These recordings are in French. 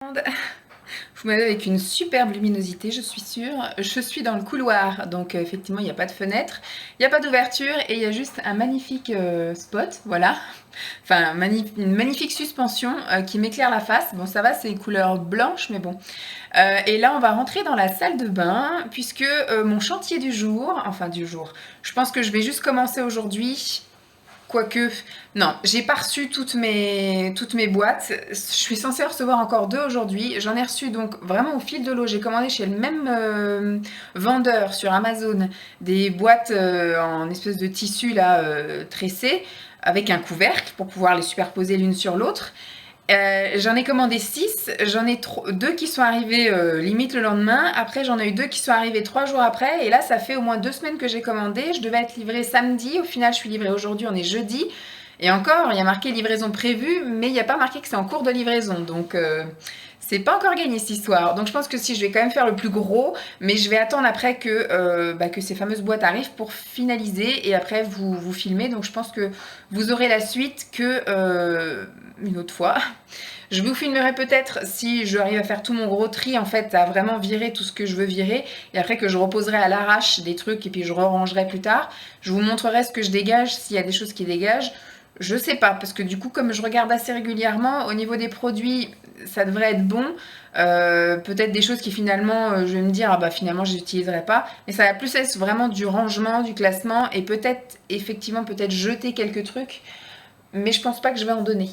Vous m'avez avec une superbe luminosité, je suis sûre. Je suis dans le couloir, donc effectivement, il n'y a pas de fenêtre, il n'y a pas d'ouverture et il y a juste un magnifique spot, voilà. Enfin, une magnifique suspension qui m'éclaire la face. Bon, ça va, c'est couleur blanche, mais bon. Et là, on va rentrer dans la salle de bain, puisque mon chantier du jour, enfin du jour, je pense que je vais juste commencer aujourd'hui. Quoique, non, j'ai pas reçu toutes mes boîtes. Je suis censée recevoir encore 2 aujourd'hui. J'en ai reçu donc vraiment au fil de l'eau. J'ai commandé chez le même vendeur sur Amazon des boîtes en espèce de tissu là tressé avec un couvercle pour pouvoir les superposer l'une sur l'autre. J'en ai commandé 6, j'en ai 2 qui sont arrivés limite le lendemain, après j'en ai eu 2 qui sont arrivés 3 jours après, et là ça fait au moins 2 semaines que j'ai commandé, je devais être livrée samedi, au final je suis livrée aujourd'hui, on est jeudi, et encore il y a marqué livraison prévue, mais il n'y a pas marqué que c'est en cours de livraison, donc c'est pas encore gagné cette histoire. Donc je pense que si je vais quand même faire le plus gros, mais je vais attendre après que ces fameuses boîtes arrivent pour finaliser et après vous filmer. Donc je pense que vous aurez la suite que une autre fois. Je vous filmerai peut-être si j'arrive à faire tout mon gros tri en fait, à vraiment virer tout ce que je veux virer et après que je reposerai à l'arrache des trucs et puis je rangerai plus tard. Je vous montrerai ce que je dégage, s'il y a des choses qui dégagent. Je sais pas, parce que du coup, comme je regarde assez régulièrement, au niveau des produits, ça devrait être bon. Peut-être des choses qui finalement, je vais me dire, ah bah finalement, je n'utiliserai pas. Mais ça va plus être vraiment du rangement, du classement, et peut-être, effectivement, peut-être jeter quelques trucs. Mais je pense pas que je vais en donner.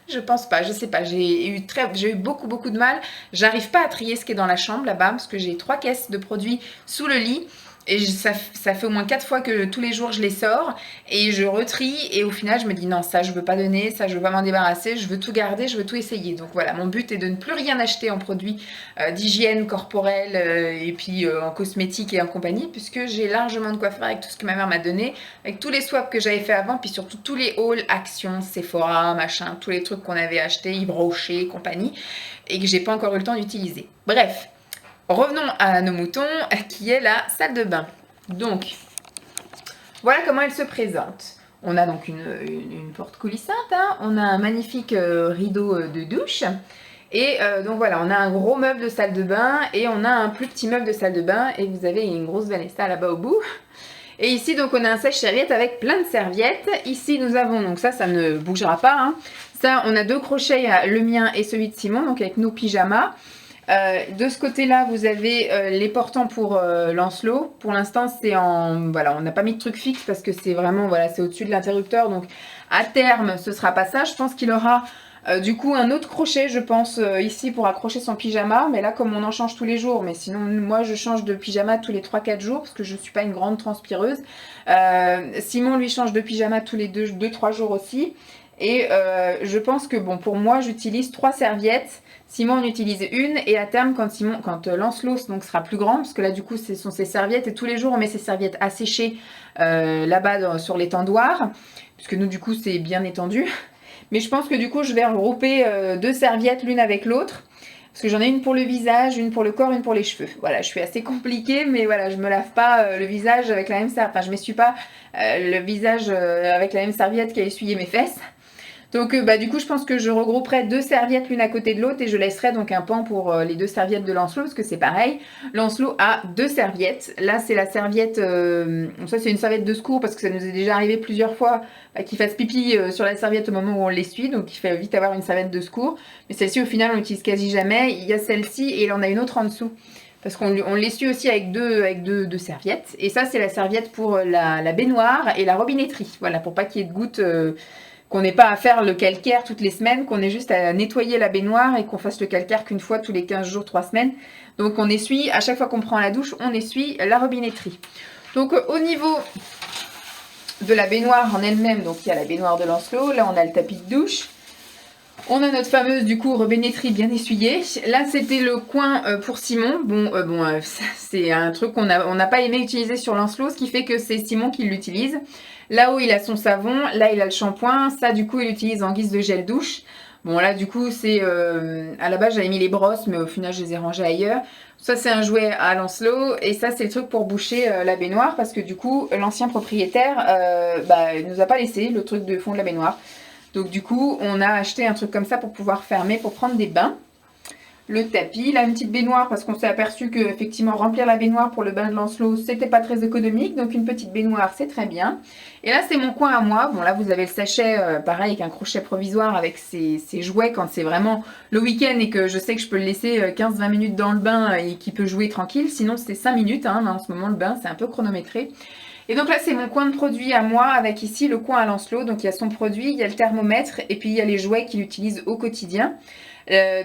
Je pense pas, je sais pas. J'ai eu beaucoup de mal. J'arrive pas à trier ce qui est dans la chambre là-bas, parce que j'ai 3 caisses de produits sous le lit. Et ça fait au moins 4 fois que tous les jours je les sors et je retrie et au final je me dis non, ça je veux pas donner, ça je veux pas m'en débarrasser, je veux tout garder, je veux tout essayer. Donc voilà, mon but est de ne plus rien acheter en produits d'hygiène corporelle et puis en cosmétique et en compagnie, puisque j'ai largement de quoi faire avec tout ce que ma mère m'a donné, avec tous les swaps que j'avais fait avant, puis surtout tous les hauls, Action, Sephora, machin, tous les trucs qu'on avait achetés, Yves Rocher, compagnie, et que j'ai pas encore eu le temps d'utiliser. Bref. Revenons à nos moutons, qui est la salle de bain. Donc, voilà comment elle se présente. On a donc une porte coulissante, hein. On a un magnifique rideau de douche. Et donc voilà, on a un gros meuble de salle de bain et on a un plus petit meuble de salle de bain. Et vous avez une grosse Vanessa là-bas au bout. Et ici, donc, on a un sèche-serviette avec plein de serviettes. Ici, nous avons, donc ça ne bougera pas, hein. Ça, on a 2 crochets, le mien et celui de Simon, donc avec nos pyjamas. De ce côté-là, vous avez les portants pour Lancelot. Pour l'instant, c'est en... Voilà, on n'a pas mis de truc fixe parce que c'est vraiment... Voilà, c'est au-dessus de l'interrupteur. Donc, à terme, ce sera pas ça. Je pense qu'il aura du coup un autre crochet, je pense, ici pour accrocher son pyjama. Mais là, comme on en change tous les jours, mais sinon, moi, je change de pyjama tous les 3-4 jours parce que je ne suis pas une grande transpireuse. Simon, lui, change de pyjama tous les 2-3 jours aussi. Et je pense que, bon, pour moi, j'utilise 3 serviettes. Simon en utilise une et à terme quand Lancelot donc sera plus grand, parce que là du coup ce sont ses serviettes et tous les jours on met ses serviettes à sécher là-bas sur l'étendoir, puisque nous du coup c'est bien étendu. Mais je pense que du coup je vais regrouper 2 serviettes l'une avec l'autre, parce que j'en ai une pour le visage, une pour le corps, une pour les cheveux. Voilà, je suis assez compliquée, mais voilà, je me lave pas le visage avec la même serviette, enfin je m'essuie pas le visage avec la même serviette qui a essuyé mes fesses. Donc du coup je pense que je regrouperai 2 serviettes l'une à côté de l'autre et je laisserai donc un pan pour les 2 serviettes de Lancelot, parce que c'est pareil. Lancelot a 2 serviettes. Là c'est la serviette, ça c'est une serviette de secours parce que ça nous est déjà arrivé plusieurs fois qu'il fasse pipi sur la serviette au moment où on l'essuie, donc il fait vite avoir une serviette de secours. Mais celle-ci au final on l'utilise quasi jamais. Il y a celle-ci et il en a une autre en dessous. Parce qu'on l'essuie aussi avec deux serviettes. Et ça c'est la serviette pour la baignoire et la robinetterie. Voilà, pour pas qu'il y ait de gouttes... qu'on n'ait pas à faire le calcaire toutes les semaines, qu'on ait juste à nettoyer la baignoire et qu'on fasse le calcaire qu'une fois tous les 15 jours, 3 semaines. Donc on essuie, à chaque fois qu'on prend la douche, on essuie la robinetterie. Donc au niveau de la baignoire en elle-même, donc il y a la baignoire de Lancelot, là on a le tapis de douche. On a notre fameuse du coup robinetterie bien essuyée. Là c'était le coin pour Simon. C'est un truc qu'on n'a pas aimé utiliser sur Lancelot, ce qui fait que c'est Simon qui l'utilise. Là-haut il a son savon, là il a le shampoing, ça du coup il l'utilise en guise de gel douche. Bon là du coup c'est... à la base j'avais mis les brosses mais au final je les ai rangées ailleurs. Ça c'est un jouet à Lancelot et ça c'est le truc pour boucher la baignoire parce que du coup l'ancien propriétaire nous a pas laissé le truc de fond de la baignoire. Donc du coup on a acheté un truc comme ça pour pouvoir fermer, pour prendre des bains. le tapis, là une petite baignoire parce qu'on s'est aperçu que effectivement remplir la baignoire pour le bain de Lancelot c'était pas très économique, donc une petite baignoire c'est très bien. Et là c'est mon coin à moi, bon là vous avez le sachet pareil avec un crochet provisoire avec ses jouets quand c'est vraiment le week-end et que je sais que je peux le laisser 15-20 minutes dans le bain et qu'il peut jouer tranquille, sinon c'est 5 minutes, hein, en ce moment le bain c'est un peu chronométré. Et donc là c'est mon coin de produit à moi avec ici le coin à Lancelot, donc il y a son produit, il y a le thermomètre et puis il y a les jouets qu'il utilise au quotidien.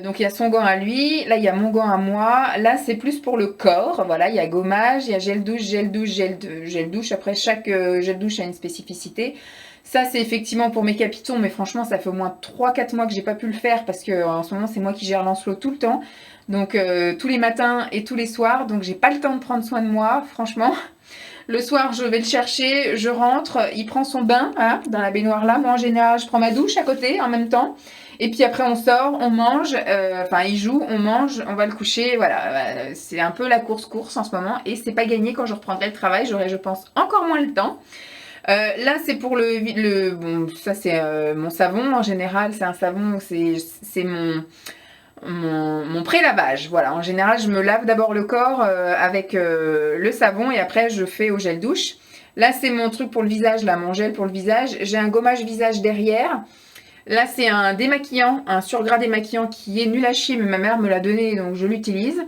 Donc il y a son gant à lui, là il y a mon gant à moi, là c'est plus pour le corps, voilà, il y a gommage, il y a gel douche, gel douche, après chaque gel douche a une spécificité. Ça c'est effectivement pour mes capitons, mais franchement ça fait au moins 3-4 mois que j'ai pas pu le faire parce que en ce moment c'est moi qui gère Lancelot tout le temps, donc tous les matins et tous les soirs, donc j'ai pas le temps de prendre soin de moi, franchement. Le soir, je vais le chercher, je rentre, il prend son bain hein, dans la baignoire là. Moi, en général, je prends ma douche à côté en même temps. Et puis après, on sort, on mange, enfin, il joue, on mange, on va le coucher. Voilà, c'est un peu la course en ce moment. Et c'est pas gagné quand je reprendrai le travail. J'aurai, je pense, encore moins le temps. Là, c'est pour bon, ça, c'est mon savon. En général, c'est un savon, c'est mon pré-lavage. Voilà, en général, je me lave d'abord le corps avec le savon et après, je fais au gel douche. Là, c'est mon truc pour le visage, là, mon gel pour le visage. J'ai un gommage visage derrière. Là, c'est un démaquillant, un surgras démaquillant qui est nul à chier, mais ma mère me l'a donné, donc je l'utilise.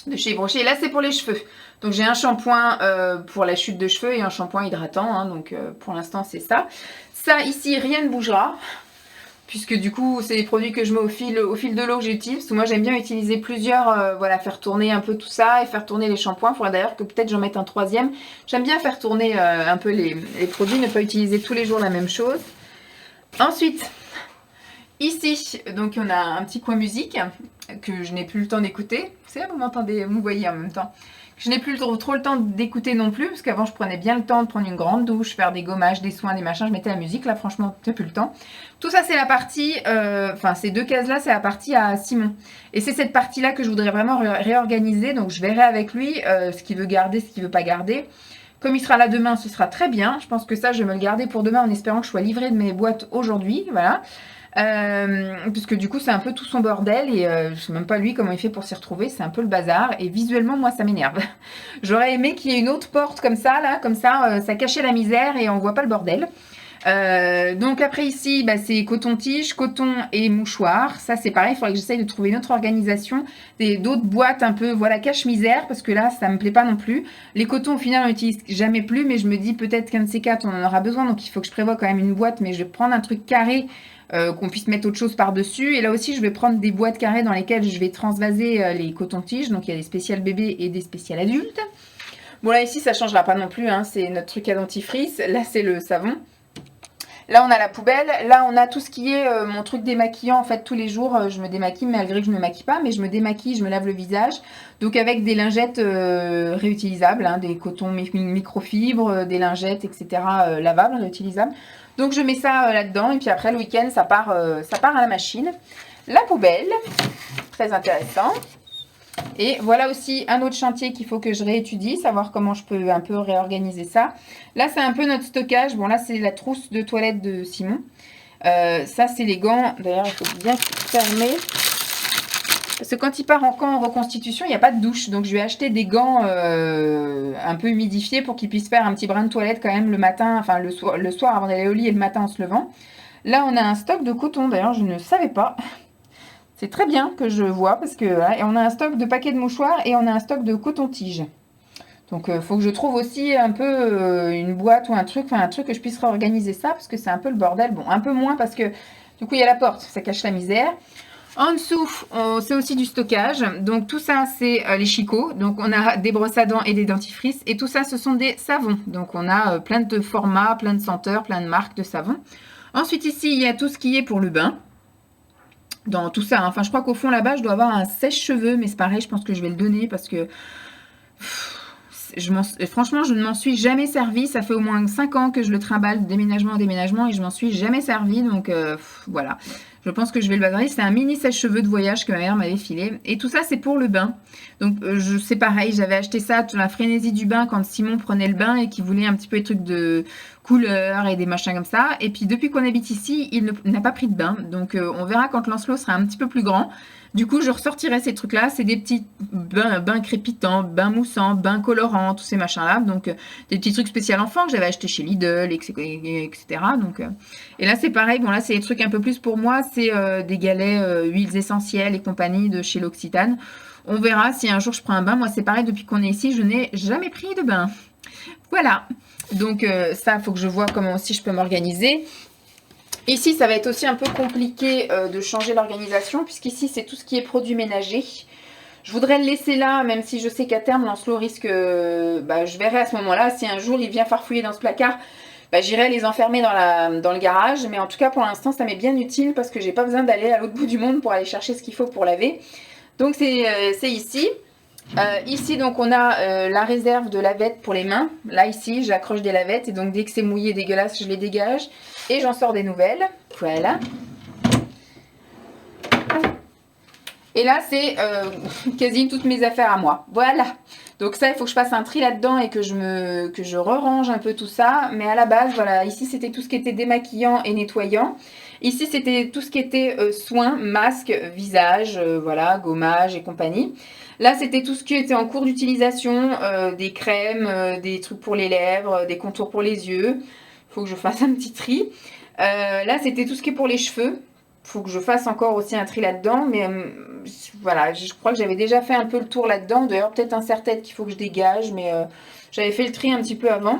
De chez Brochet. Et là, c'est pour les cheveux. Donc, j'ai un shampoing pour la chute de cheveux et un shampoing hydratant. Hein, donc, pour l'instant, c'est ça. Ça, ici, rien ne bougera. Puisque du coup, c'est des produits que je mets au fil de l'eau que j'utilise. Parce que moi, j'aime bien utiliser plusieurs, voilà, faire tourner un peu tout ça et faire tourner les shampoings. Il faudrait d'ailleurs que peut-être j'en mette un troisième. J'aime bien faire tourner un peu les produits, ne pas utiliser tous les jours la même chose. Ensuite, ici, donc on a un petit coin musique que je n'ai plus le temps d'écouter. C'est là, vous m'entendez, vous me voyez en même temps. Je n'ai plus trop le temps d'écouter non plus, parce qu'avant je prenais bien le temps de prendre une grande douche, faire des gommages, des soins, des machins, je mettais la musique, là franchement j'ai plus le temps. Tout ça c'est la partie, enfin ces deux cases là c'est la partie à Simon. Et c'est cette partie là que je voudrais vraiment réorganiser, donc je verrai avec lui ce qu'il veut garder, ce qu'il veut pas garder. Comme il sera là demain, ce sera très bien. Je pense que ça, je vais me le garder pour demain en espérant que je sois livrée de mes boîtes aujourd'hui. Voilà. Puisque du coup, c'est un peu tout son bordel et je sais même pas lui comment il fait pour s'y retrouver. C'est un peu le bazar et visuellement, moi, ça m'énerve. J'aurais aimé qu'il y ait une autre porte comme ça, là. Comme ça, ça cachait la misère et on voit pas le bordel. Donc après ici, bah, c'est coton-tige, coton et mouchoir. Ça c'est pareil, il faudrait que j'essaye de trouver une autre organisation, d'autres boîtes un peu, voilà, cache-misère, parce que là ça me plaît pas non plus. Les cotons au final on n'utilise jamais plus, mais je me dis peut-être qu'un de ces quatre on en aura besoin, donc il faut que je prévoie quand même une boîte, mais je vais prendre un truc carré qu'on puisse mettre autre chose par-dessus. Et là aussi je vais prendre des boîtes carrées dans lesquelles je vais transvaser les cotons-tiges, donc il y a des spéciales bébés et des spéciales adultes. Bon là ici ça changera pas non plus, hein. C'est notre truc à dentifrice, là c'est le savon. Là, on a la poubelle. Là, on a tout ce qui est mon truc démaquillant. En fait, tous les jours, je me démaquille, malgré que je ne me maquille pas. Mais je me démaquille, je me lave le visage. Donc, avec des lingettes réutilisables, hein, des cotons microfibres, des lingettes, etc. Lavables, réutilisables. Donc, je mets ça là-dedans. Et puis après, le week-end, ça part à la machine. La poubelle, très intéressant. Et voilà aussi un autre chantier qu'il faut que je réétudie, savoir comment je peux un peu réorganiser ça. Là, c'est un peu notre stockage. Bon, là, c'est la trousse de toilette de Simon. Ça, c'est les gants. D'ailleurs, il faut bien fermer. Parce que quand il part en camp en reconstitution, il n'y a pas de douche. Donc, je vais acheter des gants un peu humidifiés pour qu'il puisse faire un petit brin de toilette quand même le matin, enfin le soir avant d'aller au lit et le matin en se levant. Là, on a un stock de coton. D'ailleurs, je ne savais pas. C'est très bien que je vois parce que et on a un stock de paquets de mouchoirs et on a un stock de coton-tige. Donc il faut que je trouve aussi un peu une boîte ou un truc que je puisse réorganiser ça parce que c'est un peu le bordel. Bon, un peu moins parce que du coup il y a la porte, ça cache la misère. En dessous, c'est aussi du stockage. Donc tout ça, c'est les chicots. Donc on a des brosses à dents et des dentifrices. Et tout ça, ce sont des savons. Donc on a plein de formats, plein de senteurs, plein de marques de savons. Ensuite ici, il y a tout ce qui est pour le bain. Dans tout ça, hein. Enfin je crois qu'au fond là-bas je dois avoir un sèche-cheveux, mais c'est pareil, je pense que je vais le donner parce que franchement je ne m'en suis jamais servi. Ça fait au moins 5 ans que je le trimballe de déménagement en déménagement et je m'en suis jamais servi, donc voilà. Je pense que je vais le baser. C'est un mini sèche-cheveux de voyage que ma mère m'avait filé. Et tout ça, c'est pour le bain. Donc, c'est pareil. J'avais acheté ça dans la frénésie du bain quand Simon prenait le bain et qu'il voulait un petit peu des trucs de couleur et des machins comme ça. Et puis, depuis qu'on habite ici, il n'a pas pris de bain. Donc, on verra quand Lancelot sera un petit peu plus grand. Du coup, je ressortirai ces trucs-là. C'est des petits bains crépitants, bains moussants, bains colorants, tous ces machins-là. Donc, des petits trucs spéciaux enfants que j'avais acheté chez Lidl, etc. Donc, et là, c'est pareil. Bon, là, c'est des trucs un peu plus pour moi. C'est des galets, huiles essentielles et compagnie de chez l'Occitane. On verra si un jour je prends un bain. Moi, c'est pareil. Depuis qu'on est ici, je n'ai jamais pris de bain. Voilà. Donc, ça, il faut que je vois comment aussi je peux m'organiser. Ici, ça va être aussi un peu compliqué de changer l'organisation, puisqu'ici, c'est tout ce qui est produits ménagers. Je voudrais le laisser là, même si je sais qu'à terme, Lancelot risque... je verrai à ce moment-là. Si un jour, il vient farfouiller dans ce placard, j'irai les enfermer dans le garage. Mais en tout cas, pour l'instant, ça m'est bien utile, parce que j'ai pas besoin d'aller à l'autre bout du monde pour aller chercher ce qu'il faut pour laver. Donc, c'est ici. Ici, donc, on a la réserve de lavettes pour les mains. Là, ici, j'accroche des lavettes. Et donc, dès que c'est mouillé, dégueulasse, je les dégage. Et j'en sors des nouvelles. Voilà. Et là, c'est quasi toutes mes affaires à moi. Voilà. Donc ça, il faut que je fasse un tri là-dedans et que je re-range un peu tout ça. Mais à la base, voilà, ici, c'était tout ce qui était démaquillant et nettoyant. Ici, c'était tout ce qui était soins, masques, visage, voilà, gommage et compagnie. Là, c'était tout ce qui était en cours d'utilisation, des crèmes, des trucs pour les lèvres, des contours pour les yeux. Il faut que je fasse un petit tri. Là, c'était tout ce qui est pour les cheveux. Il faut que je fasse encore aussi un tri là-dedans. Mais voilà, je crois que j'avais déjà fait un peu le tour là-dedans. D'ailleurs, peut-être un serre-tête qu'il faut que je dégage. Mais j'avais fait le tri un petit peu avant.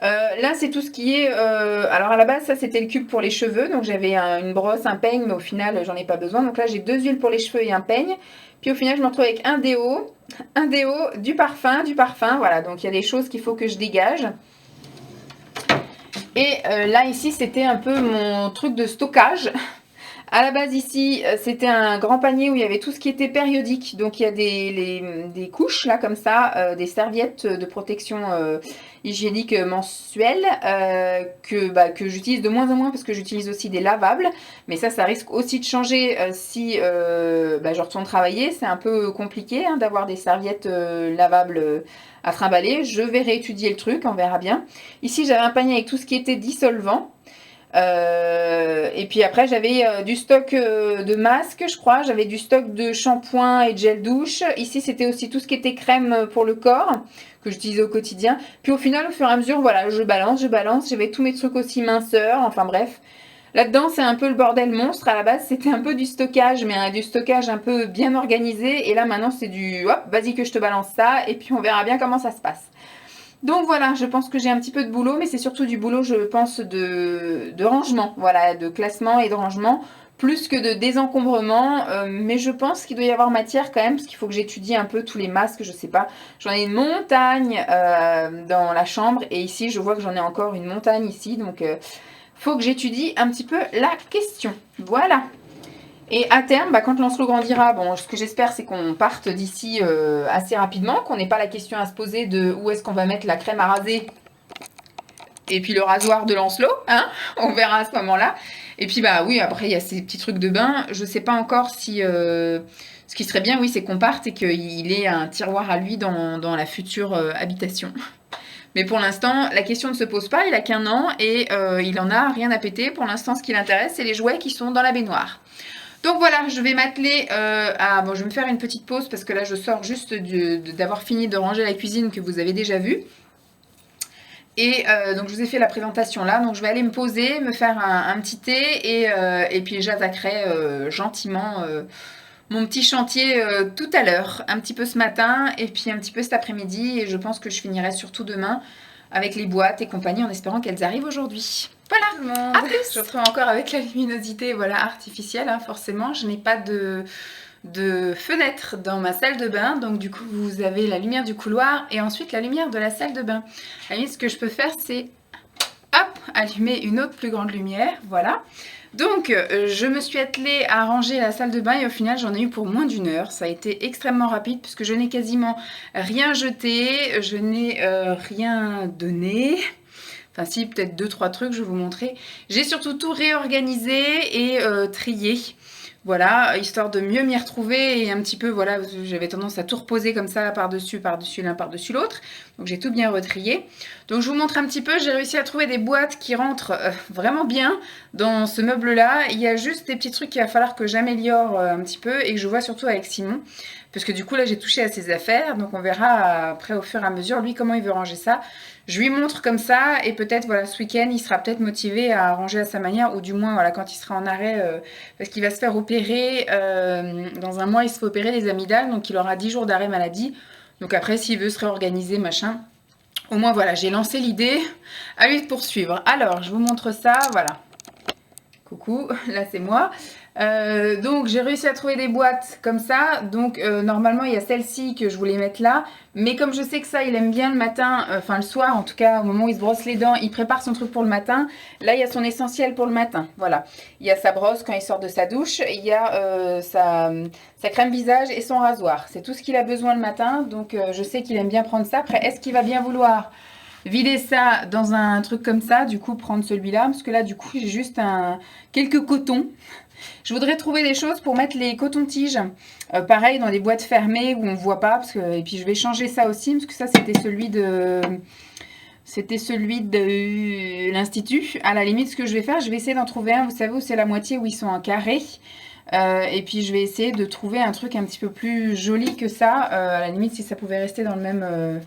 Là, c'est tout ce qui est... alors, à la base, ça, c'était le cube pour les cheveux. Donc, j'avais une brosse, un peigne. Mais au final, j'en ai pas besoin. Donc là, j'ai 2 huiles pour les cheveux et un peigne. Puis au final, je me retrouve avec un déo, du parfum. Voilà, donc il y a des choses qu'il faut que je dégage. Et là, ici, c'était un peu mon truc de stockage. À la base, ici, c'était un grand panier où il y avait tout ce qui était périodique. Donc, il y a des couches, là, comme ça, des serviettes de protection hygiénique mensuelle que j'utilise de moins en moins parce que j'utilise aussi des lavables. Mais ça risque aussi de changer si je retourne travailler. C'est un peu compliqué d'avoir des serviettes lavables à trimballer. Je vais réétudier le truc, on verra bien. Ici, j'avais un panier avec tout ce qui était dissolvant. Et puis après, j'avais du stock de masques, je crois. J'avais du stock de shampoing et de gel douche. Ici, c'était aussi tout ce qui était crème pour le corps que j'utilisais au quotidien. Puis au final, au fur et à mesure, voilà, je balance. J'avais tous mes trucs aussi minceurs. Enfin bref. Là-dedans, c'est un peu le bordel monstre. À la base, c'était un peu du stockage, mais du stockage un peu bien organisé. Et là, maintenant, c'est du hop, vas-y que je te balance ça. Et puis, on verra bien comment ça se passe. Donc voilà, je pense que j'ai un petit peu de boulot, mais c'est surtout du boulot, je pense, de rangement, voilà, de classement et de rangement, plus que de désencombrement. Mais je pense qu'il doit y avoir matière quand même, parce qu'il faut que j'étudie un peu tous les masques, je sais pas. J'en ai une montagne dans la chambre, et ici, je vois que j'en ai encore une montagne ici, donc faut que j'étudie un petit peu la question. Voilà. Et à terme, quand Lancelot grandira, bon, ce que j'espère, c'est qu'on parte d'ici assez rapidement, qu'on n'ait pas la question à se poser de où est-ce qu'on va mettre la crème à raser et puis le rasoir de Lancelot, hein. On verra à ce moment-là. Et puis, oui, après, il y a ces petits trucs de bain. Je sais pas encore si... ce qui serait bien, oui, c'est qu'on parte et qu'il ait un tiroir à lui dans la future habitation. Mais pour l'instant, la question ne se pose pas. Il a qu'1 an et il en a rien à péter. Pour l'instant, ce qui l'intéresse, c'est les jouets qui sont dans la baignoire. Donc voilà, je vais m'atteler je vais me faire une petite pause parce que là, je sors juste d'avoir fini de ranger la cuisine que vous avez déjà vue. Et donc, je vous ai fait la présentation là. Donc, je vais aller me poser, me faire un petit thé et puis j'attaquerai gentiment mon petit chantier tout à l'heure. Un petit peu ce matin et puis un petit peu cet après-midi. Et je pense que je finirai surtout demain avec les boîtes et compagnie en espérant qu'elles arrivent aujourd'hui. Voilà, à plus. Je retrouve encore avec la luminosité artificielle, forcément. Je n'ai pas de fenêtre dans ma salle de bain, donc du coup vous avez la lumière du couloir et ensuite la lumière de la salle de bain. À la limite, ce que je peux faire, c'est hop, allumer une autre plus grande lumière, voilà. Donc je me suis attelée à ranger la salle de bain et au final j'en ai eu pour moins d'1 heure. Ça a été extrêmement rapide puisque je n'ai quasiment rien jeté, je n'ai rien donné. Enfin si, peut-être 2-3 trucs, je vais vous montrer. J'ai surtout tout réorganisé et trié. Voilà, histoire de mieux m'y retrouver et un petit peu, voilà, j'avais tendance à tout reposer comme ça, par-dessus, par-dessus l'un, par-dessus l'autre. Donc j'ai tout bien retrié. Donc je vous montre un petit peu, j'ai réussi à trouver des boîtes qui rentrent vraiment bien dans ce meuble-là. Il y a juste des petits trucs qu'il va falloir que j'améliore un petit peu et que je vois surtout avec Simon. Parce que du coup là j'ai touché à ses affaires, donc on verra après au fur et à mesure lui comment il veut ranger ça. Je lui montre comme ça et peut-être voilà ce week-end il sera peut-être motivé à ranger à sa manière ou du moins voilà quand il sera en arrêt parce qu'il va se faire opérer dans un mois il se fait opérer les amygdales donc il aura 10 jours d'arrêt maladie. Donc après s'il veut se réorganiser machin, au moins voilà j'ai lancé l'idée à lui de poursuivre. Alors je vous montre ça, voilà. Coucou, là c'est moi. Donc j'ai réussi à trouver des boîtes comme ça. Donc normalement il y a celle-ci que je voulais mettre là. Mais comme je sais que ça il aime bien le matin, enfin le soir en tout cas au moment où il se brosse les dents, il prépare son truc pour le matin. Là il y a son essentiel pour le matin. Voilà. Il y a sa brosse quand il sort de sa douche. Il y a sa crème visage et son rasoir. C'est tout ce qu'il a besoin le matin. Donc je sais qu'il aime bien prendre ça. Après est-ce qu'il va bien vouloir vider ça dans un truc comme ça, du coup prendre celui-là, parce que là du coup j'ai juste quelques cotons. Je voudrais trouver des choses pour mettre les cotons-tiges, pareil dans des boîtes fermées où on ne voit pas, parce que, et puis je vais changer ça aussi, parce que ça c'était celui de l'Institut. À la limite ce que je vais faire, je vais essayer d'en trouver un, vous savez où c'est la moitié où ils sont en carré. Et puis je vais essayer de trouver un truc un petit peu plus joli que ça, à la limite si ça pouvait rester dans le même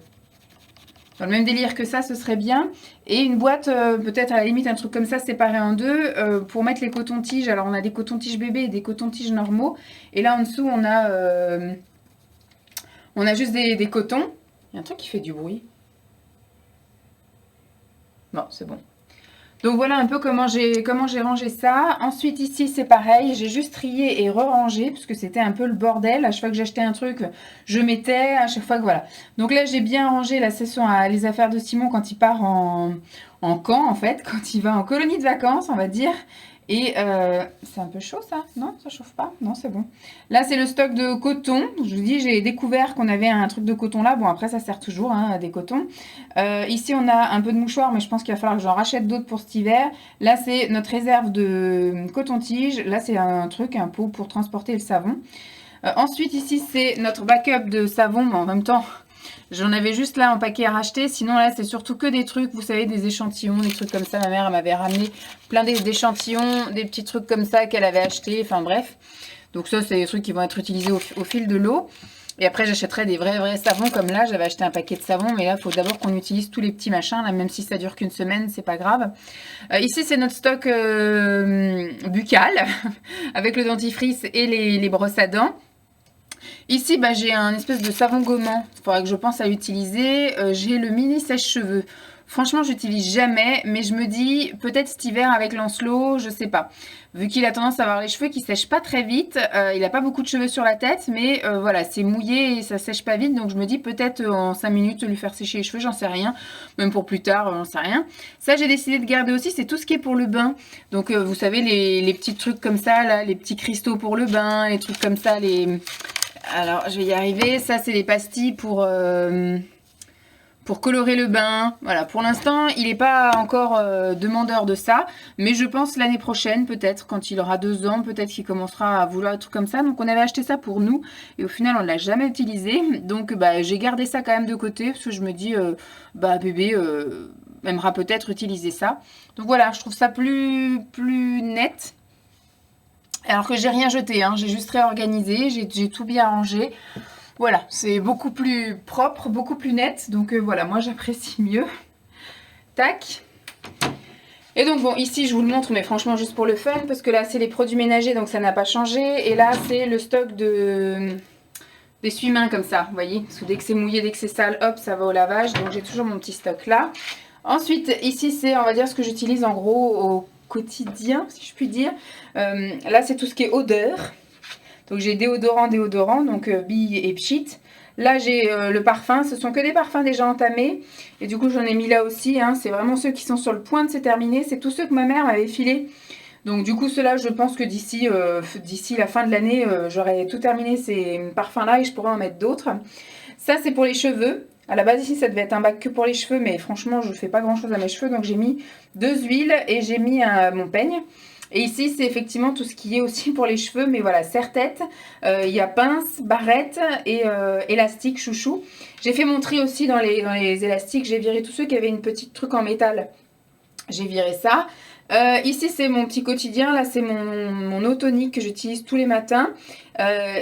délire que ça, ce serait bien. Et une boîte, peut-être à la limite un truc comme ça séparé en deux pour mettre les cotons-tiges. Alors on a des cotons-tiges bébés et des cotons-tiges normaux. Et là en dessous on a juste des cotons. Il y a un truc qui fait du bruit. Bon, c'est bon. Donc voilà un peu comment j'ai rangé ça. Ensuite ici c'est pareil, j'ai juste trié et re-rangé parce que c'était un peu le bordel. À chaque fois que j'achetais un truc, je mettais, à chaque fois que voilà. Donc là j'ai bien rangé, là ce sont les affaires de Simon quand il part en camp en fait, quand il va en colonie de vacances on va dire. Et c'est un peu chaud ça? Non, ça chauffe pas? Non, c'est bon. Là, c'est le stock de coton. Je vous dis, j'ai découvert qu'on avait un truc de coton là. Bon, après, ça sert toujours, hein, des cotons. Ici, on a un peu de mouchoirs, mais je pense qu'il va falloir que j'en rachète d'autres pour cet hiver. Là, c'est notre réserve de coton-tige. Là, c'est un truc, un pot pour transporter le savon. Ensuite, ici, c'est notre backup de savon, mais en même temps... J'en avais juste là un paquet à racheter. Sinon, là, c'est surtout que des trucs, vous savez, des échantillons, des trucs comme ça. Ma mère m'avait ramené plein d'échantillons, des petits trucs comme ça qu'elle avait acheté. Enfin, bref. Donc ça, c'est des trucs qui vont être utilisés au fil de l'eau. Et après, j'achèterai des vrais savons comme là. J'avais acheté un paquet de savon, mais là, il faut d'abord qu'on utilise tous les petits machins. Là, même si ça dure qu'une semaine, c'est pas grave. Ici, c'est notre stock buccal avec le dentifrice et les brosses à dents. Ici, bah, j'ai un espèce de savon gommant. Il faudrait que je pense à utiliser. J'ai le mini sèche-cheveux. Franchement, j'utilise jamais, mais je me dis, peut-être cet hiver avec Lancelot, je sais pas. Vu qu'il a tendance à avoir les cheveux qui sèchent pas très vite, il a pas beaucoup de cheveux sur la tête, mais voilà, c'est mouillé et ça sèche pas vite, donc je me dis peut-être en 5 minutes lui faire sécher les cheveux, j'en sais rien. Même pour plus tard, j'en sais rien. Ça, j'ai décidé de garder aussi, c'est tout ce qui est pour le bain. Donc, vous savez, les petits trucs comme ça, là, les petits cristaux pour le bain, les trucs comme ça, Alors, je vais y arriver. Ça, c'est les pastilles pour colorer le bain. Voilà, pour l'instant, il n'est pas encore demandeur de ça. Mais je pense l'année prochaine, peut-être, quand il aura 2 ans, peut-être qu'il commencera à vouloir un truc comme ça. Donc, on avait acheté ça pour nous. Et au final, on ne l'a jamais utilisé. Donc, bah, j'ai gardé ça quand même de côté. Parce que je me dis, bah, bébé aimera peut-être utiliser ça. Donc, voilà, je trouve ça plus net. Alors que j'ai rien jeté, hein, j'ai juste réorganisé, j'ai tout bien rangé. Voilà, c'est beaucoup plus propre, beaucoup plus net. Donc voilà, moi j'apprécie mieux. Tac. Et donc bon, ici je vous le montre, mais franchement juste pour le fun, parce que là c'est les produits ménagers, donc ça n'a pas changé. Et là c'est le stock d'essuie-mains comme ça, vous voyez. Parce que dès que c'est mouillé, dès que c'est sale, hop, ça va au lavage. Donc j'ai toujours mon petit stock là. Ensuite, ici c'est, on va dire, ce que j'utilise en gros au quotidien, si je puis dire. Là, c'est tout ce qui est odeur. Donc, j'ai déodorant, donc Bille et Pchit. Là, j'ai le parfum. Ce sont que des parfums déjà entamés. Et du coup, j'en ai mis là aussi. Hein. C'est vraiment ceux qui sont sur le point de se terminer. C'est tous ceux que ma mère m'avait filés. Donc, du coup, ceux-là, je pense que d'ici la fin de l'année, j'aurai tout terminé ces parfums-là et je pourrai en mettre d'autres. Ça, c'est pour les cheveux. À la base, ici, ça devait être un bac que pour les cheveux, mais franchement, je ne fais pas grand-chose à mes cheveux. Donc, j'ai mis 2 huiles et j'ai mis mon peigne. Et ici, c'est effectivement tout ce qui est aussi pour les cheveux, mais voilà, serre-tête, il y a pince, barrette et élastique, chouchou. J'ai fait mon tri aussi dans les élastiques, j'ai viré tous ceux qui avaient une petite truc en métal. J'ai viré ça. Ici, c'est mon petit quotidien. Là, c'est mon eau tonique que j'utilise tous les matins.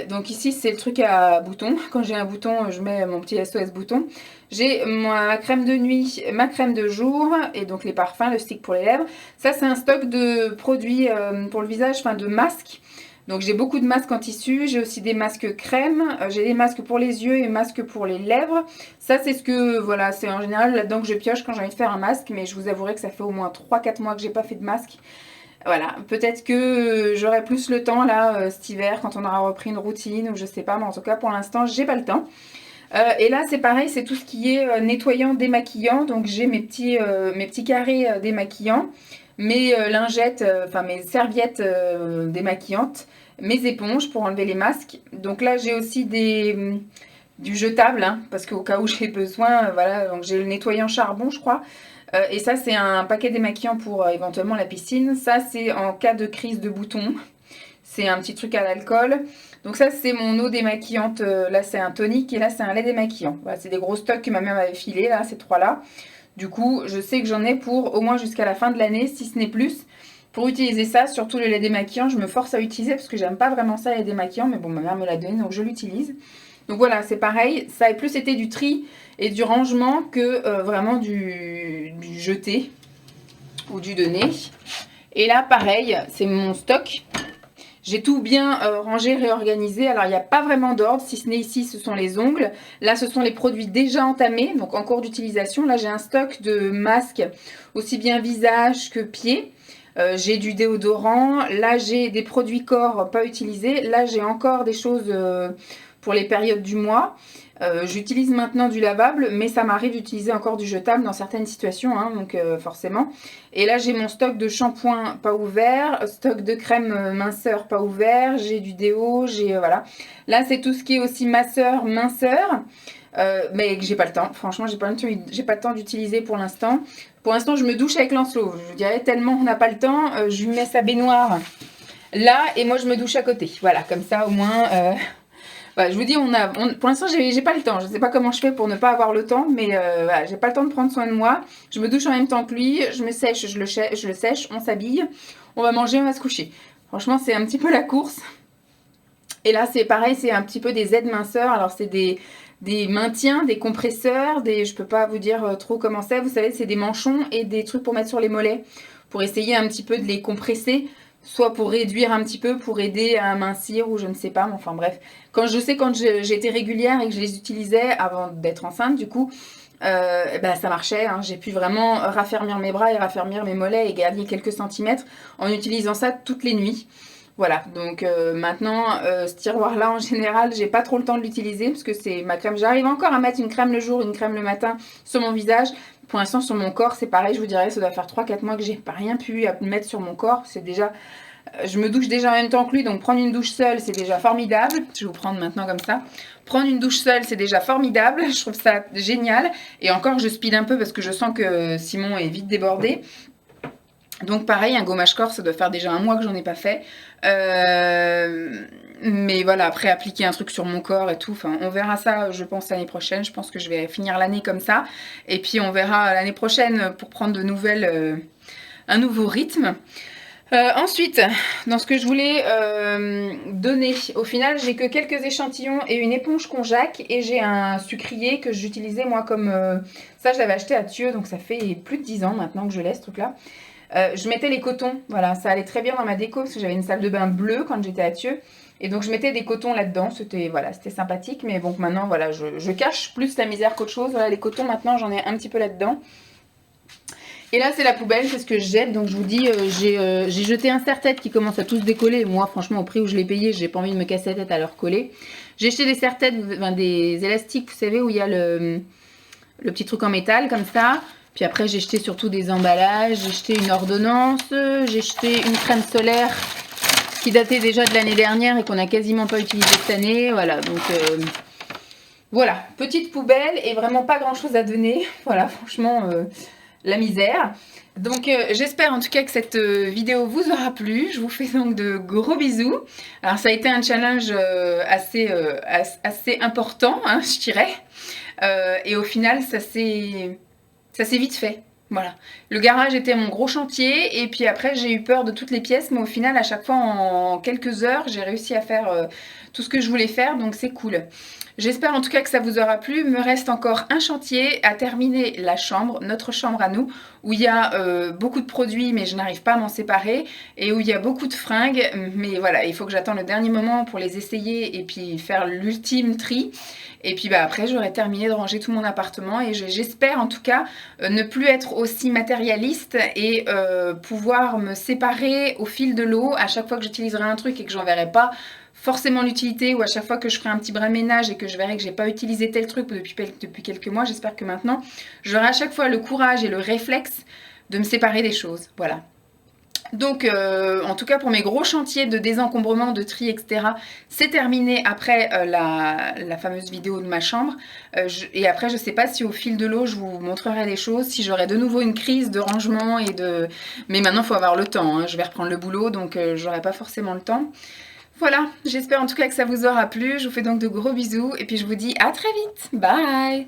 Donc ici, c'est le truc à bouton. Quand j'ai un bouton, je mets mon petit SOS bouton. J'ai ma crème de nuit, ma crème de jour et donc les parfums, le stick pour les lèvres. Ça, c'est un stock de produits pour le visage, enfin de masques. Donc j'ai beaucoup de masques en tissu, j'ai aussi des masques crème, j'ai des masques pour les yeux et masques pour les lèvres. Ça c'est ce que, voilà, c'est en général là-dedans que je pioche quand j'ai envie de faire un masque, mais je vous avouerai que ça fait au moins 3-4 mois que j'ai pas fait de masque. Voilà, peut-être que j'aurai plus le temps là cet hiver quand on aura repris une routine ou je sais pas, mais en tout cas pour l'instant j'ai pas le temps. Et là c'est pareil, c'est tout ce qui est nettoyant, démaquillant, donc j'ai mes petits carrés démaquillants, mes lingettes, enfin mes serviettes démaquillantes, mes éponges pour enlever les masques. Donc là j'ai aussi du jetable, hein, parce qu'au cas où j'ai besoin, voilà, donc j'ai le nettoyant charbon je crois. Et ça c'est un paquet démaquillant pour éventuellement la piscine. Ça c'est en cas de crise de boutons. C'est un petit truc à l'alcool. Donc ça c'est mon eau démaquillante, là c'est un tonique et là c'est un lait démaquillant. Voilà, c'est des gros stocks que ma mère m'avait filé là, ces trois là. Du coup je sais que j'en ai pour au moins jusqu'à la fin de l'année, si ce n'est plus. Pour utiliser ça, surtout le lait démaquillant, je me force à utiliser parce que j'aime pas vraiment ça, le lait démaquillant, mais bon ma mère me l'a donné donc je l'utilise. Donc voilà, c'est pareil, ça a plus été du tri et du rangement que vraiment du jeter ou du donner. Et là pareil, c'est mon stock. J'ai tout bien rangé, réorganisé. Alors, il n'y a pas vraiment d'ordre, si ce n'est ici, ce sont les ongles. Là, ce sont les produits déjà entamés, donc en cours d'utilisation. Là, j'ai un stock de masques, aussi bien visage que pied. J'ai du déodorant. Là, j'ai des produits corps pas utilisés. Là, j'ai encore des choses pour les périodes du mois. J'utilise maintenant du lavable, mais ça m'arrive d'utiliser encore du jetable dans certaines situations, hein, donc forcément. Et là, j'ai mon stock de shampoing pas ouvert, stock de crème minceur pas ouvert, j'ai du déo, j'ai voilà. Là, c'est tout ce qui est aussi masseur, minceur, mais que j'ai pas le temps. Franchement, j'ai pas le temps d'utiliser pour l'instant. Pour l'instant, je me douche avec Lancelot. Je dirais tellement on n'a pas le temps, je lui mets sa baignoire là et moi je me douche à côté. Voilà, comme ça au moins. Voilà, je vous dis, pour l'instant, j'ai pas le temps. Je sais pas comment je fais pour ne pas avoir le temps, mais voilà, j'ai pas le temps de prendre soin de moi. Je me douche en même temps que lui, je me sèche, je le sèche, on s'habille, on va manger, on va se coucher. Franchement, c'est un petit peu la course. Et là, c'est pareil, c'est un petit peu des aides minceurs. Alors, c'est des maintiens, des compresseurs, je peux pas vous dire trop comment c'est. Vous savez, c'est des manchons et des trucs pour mettre sur les mollets, pour essayer un petit peu de les compresser. Soit pour réduire un petit peu, pour aider à mincir ou je ne sais pas, mais enfin bref. Quand j'étais régulière et que je les utilisais avant d'être enceinte, du coup, ben, ça marchait. Hein. J'ai pu vraiment raffermir mes bras et raffermir mes mollets et gagner quelques centimètres en utilisant ça toutes les nuits. Voilà, donc maintenant, ce tiroir-là, en général, j'ai pas trop le temps de l'utiliser parce que c'est ma crème. J'arrive encore à mettre une crème le jour, une crème le matin sur mon visage. Pour l'instant, sur mon corps, c'est pareil, je vous dirais, ça doit faire 3-4 mois que j'ai pas rien pu mettre sur mon corps. C'est déjà, je me douche déjà en même temps que lui, donc prendre une douche seule, c'est déjà formidable. Je vais vous prendre maintenant comme ça. Prendre une douche seule, c'est déjà formidable. Je trouve ça génial. Et encore, je speed un peu parce que je sens que Simon est vite débordé. Donc pareil, un gommage corps, ça doit faire déjà un mois que j'en ai pas fait. Mais voilà, après appliquer un truc sur mon corps et tout, enfin on verra ça je pense l'année prochaine. Je pense que je vais finir l'année comme ça. Et puis on verra l'année prochaine pour prendre de nouvelles, un nouveau rythme. Ensuite, dans ce que je voulais donner, au final j'ai que quelques échantillons et une éponge konjac et j'ai un sucrier que j'utilisais moi comme... ça je l'avais acheté à Thieu, donc ça fait plus de 10 ans maintenant que je laisse ce truc là. Je mettais les cotons, voilà, ça allait très bien dans ma déco parce que j'avais une salle de bain bleue quand j'étais à Thieu. Et donc je mettais des cotons là-dedans, c'était voilà, c'était sympathique. Mais bon, maintenant, voilà, je cache plus la misère qu'autre chose. Voilà, les cotons, maintenant, j'en ai un petit peu là-dedans. Et là, c'est la poubelle, c'est ce que je jette. Donc je vous dis, j'ai jeté un serre-tête qui commence à tous décoller. Moi, franchement, au prix où je l'ai payé, j'ai pas envie de me casser la tête à leur coller. J'ai jeté des serre-têtes, enfin, des élastiques, vous savez, où il y a le petit truc en métal, comme ça. Puis après, j'ai jeté surtout des emballages, j'ai jeté une ordonnance, j'ai jeté une crème solaire qui datait déjà de l'année dernière et qu'on n'a quasiment pas utilisée cette année. Voilà, donc voilà, petite poubelle et vraiment pas grand chose à donner. Voilà, franchement, la misère. Donc j'espère en tout cas que cette vidéo vous aura plu. Je vous fais donc de gros bisous. Alors ça a été un challenge assez important, hein, je dirais. Et au final, ça s'est vite fait. Voilà. Le garage était mon gros chantier et puis après j'ai eu peur de toutes les pièces, mais au final à chaque fois en quelques heures j'ai réussi à faire tout ce que je voulais faire, donc c'est cool. J'espère en tout cas que ça vous aura plu. Il me reste encore un chantier à terminer, la chambre, notre chambre à nous, où il y a beaucoup de produits mais je n'arrive pas à m'en séparer et où il y a beaucoup de fringues, mais voilà, il faut que j'attende le dernier moment pour les essayer et puis faire l'ultime tri. Et puis bah, après j'aurai terminé de ranger tout mon appartement et j'espère en tout cas ne plus être aussi matérialiste et pouvoir me séparer au fil de l'eau à chaque fois que j'utiliserai un truc et que j'en verrai pas forcément l'utilité, ou à chaque fois que je ferai un petit brin ménage et que je verrai que j'ai pas utilisé tel truc depuis quelques mois, j'espère que maintenant j'aurai à chaque fois le courage et le réflexe de me séparer des choses. Voilà. Donc en tout cas pour mes gros chantiers de désencombrement, de tri, etc., c'est terminé après la fameuse vidéo de ma chambre. Et après je sais pas si au fil de l'eau je vous montrerai des choses, si j'aurai de nouveau une crise de rangement et de... Mais maintenant il faut avoir le temps, hein. Je vais reprendre le boulot donc j'aurai pas forcément le temps. Voilà, j'espère en tout cas que ça vous aura plu. Je vous fais donc de gros bisous et puis je vous dis à très vite. Bye!